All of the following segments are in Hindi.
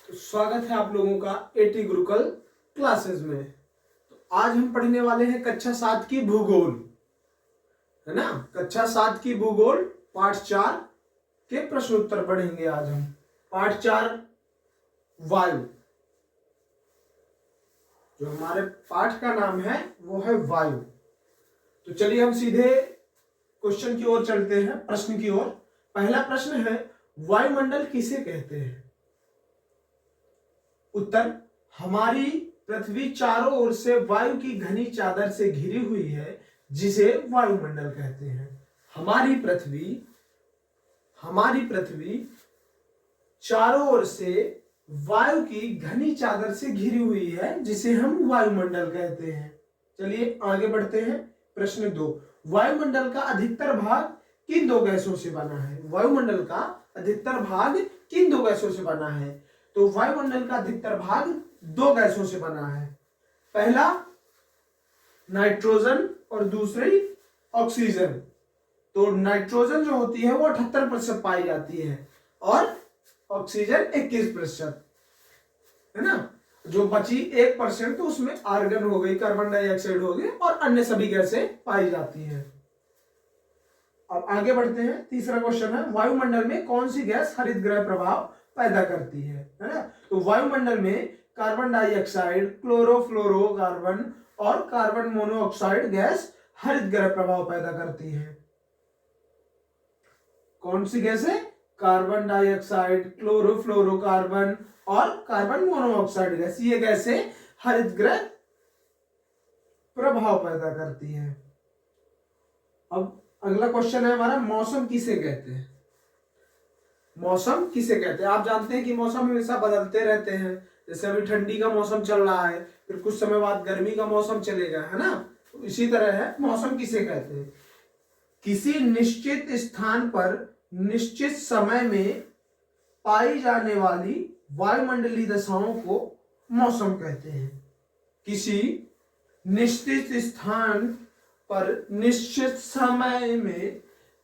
तो स्वागत है आप लोगों का एटी गुरुकुल क्लासेस में। तो आज हम पढ़ने वाले हैं कक्षा 7 की भूगोल, है ना। कक्षा 7 की भूगोल पाठ 4 के प्रश्न उत्तर पढ़ेंगे आज हम। पाठ 4 वायु, जो हमारे पाठ का नाम है वो है वायु। तो चलिए हम सीधे क्वेश्चन की ओर चलते हैं, प्रश्न की ओर। पहला प्रश्न है, वायुमंडल किसे कहते हैं? उत्तर, हमारी पृथ्वी चारों ओर से वायु की घनी चादर से घिरी हुई है, जिसे वायुमंडल कहते हैं। हमारी पृथ्वी चारों ओर से वायु की घनी चादर से घिरी हुई है, जिसे हम वायुमंडल कहते हैं। चलिए आगे बढ़ते हैं। प्रश्न 2, वायुमंडल का अधिकतर भाग किन दो गैसों से बना है? वायुमंडल का अधिकतर भाग किन दो गैसों से बना है? तो वायुमंडल का अधिकतर भाग दो गैसों से बना है। पहला नाइट्रोजन और दूसरी ऑक्सीजन। तो नाइट्रोजन जो होती है वो 78% पाई जाती है और ऑक्सीजन 21%, है ना। जो बची 1% तो उसमें आर्गन हो गई, कार्बन डाइऑक्साइड हो गई और अन्य सभी गैसें पाई जाती हैं। अब आगे बढ़ते हैं। तीसरा क्वेश्चन है, वायुमंडल में कौन सी गैस हरित गृह प्रभाव पैदा करती है ना। तो वायुमंडल में कार्बन डाइऑक्साइड, क्लोरोफ्लोरोकार्बन और कार्बन मोनोऑक्साइड गैस हरित गृह प्रभाव पैदा करती है। कौन सी गैस है? कार्बन डाइऑक्साइड, क्लोरोफ्लोरोकार्बन और कार्बन मोनोऑक्साइड गैस। ये गैसें हरित गृह प्रभाव पैदा करती है। अब अगला क्वेश्चन है हमारा, मौसम किसे कहते हैं? मौसम किसे कहते हैं? आप जानते हैं कि मौसम हमेशा बदलते रहते हैं। जैसे अभी ठंडी का मौसम चल रहा है, फिर कुछ समय बाद गर्मी का मौसम चलेगा, है ना। तो इसी तरह है, मौसम किसे कहते हैं? किसी निश्चित स्थान पर निश्चित समय में पाई जाने वाली वायुमंडलीय दशाओं को मौसम कहते हैं। किसी निश्चित स्थान पर निश्चित समय में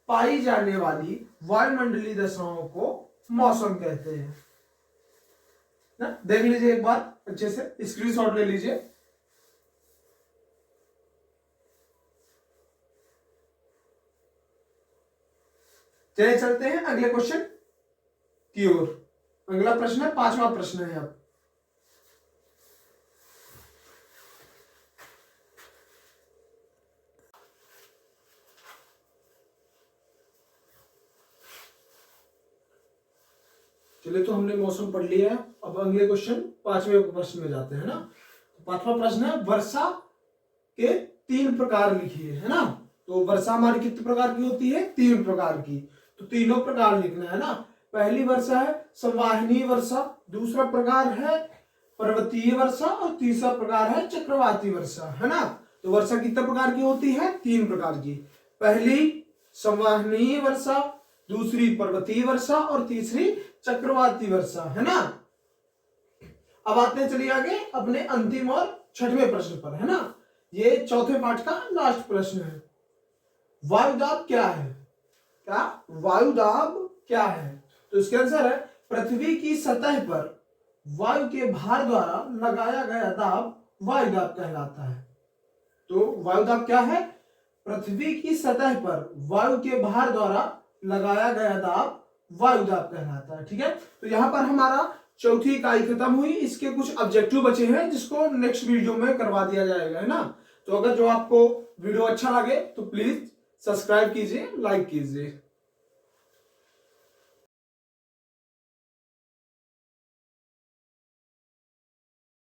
पाई जाने वाली वायुमंडलीय दशाओं को मौसम कहते हैं ना। देख लीजिए एक बार अच्छे से, स्क्रीनशॉट ले लीजिए। चलिए चलते हैं अगले क्वेश्चन की ओर। अगला प्रश्न है, 5वां प्रश्न है। अब चलिए, तो हमने मौसम पढ़ लिया है। अब अगले क्वेश्चन 5वें प्रश्न में जाते हैं ना। तो 5वां प्रश्न है, वर्षा के 3 प्रकार लिखिए, है ना। तो वर्षा हमारी कितने प्रकार की होती है? 3 प्रकार की। तो तीनों प्रकार लिखना है ना। पहली वर्षा है संवाहनीय वर्षा, दूसरा प्रकार है पर्वतीय वर्षा और तीसरा प्रकार है चक्रवाती वर्षा, है ना। तो वर्षा कितने प्रकार की होती है? 3 प्रकार की। पहली संवाहनीय वर्षा, दूसरी पर्वतीय वर्षा और तीसरी चक्रवाती वर्षा, है ना। अब आते हैं, चलिए आगे अपने अंतिम और 6वें प्रश्न पर, है ना। ये चौथे पाठ का लास्ट प्रश्न है। वायुदाब क्या है? क्या वायुदाब क्या है? तो इसके आंसर है, पृथ्वी की सतह पर वायु के भार द्वारा लगाया गया दाब वायुदाब कहलाता है। तो वायुदाब क्या है? पृथ्वी की सतह पर वायु के भार द्वारा लगाया गया दाब वायुदाब कहलाता है। ठीक है, तो यहां पर हमारा चौथी इकाई खत्म हुई। इसके कुछ ऑब्जेक्टिव बचे हैं, जिसको नेक्स्ट वीडियो में करवा दिया जाएगा, है ना। तो अगर जो आपको वीडियो अच्छा लगे तो प्लीज सब्सक्राइब कीजिए, लाइक कीजिए।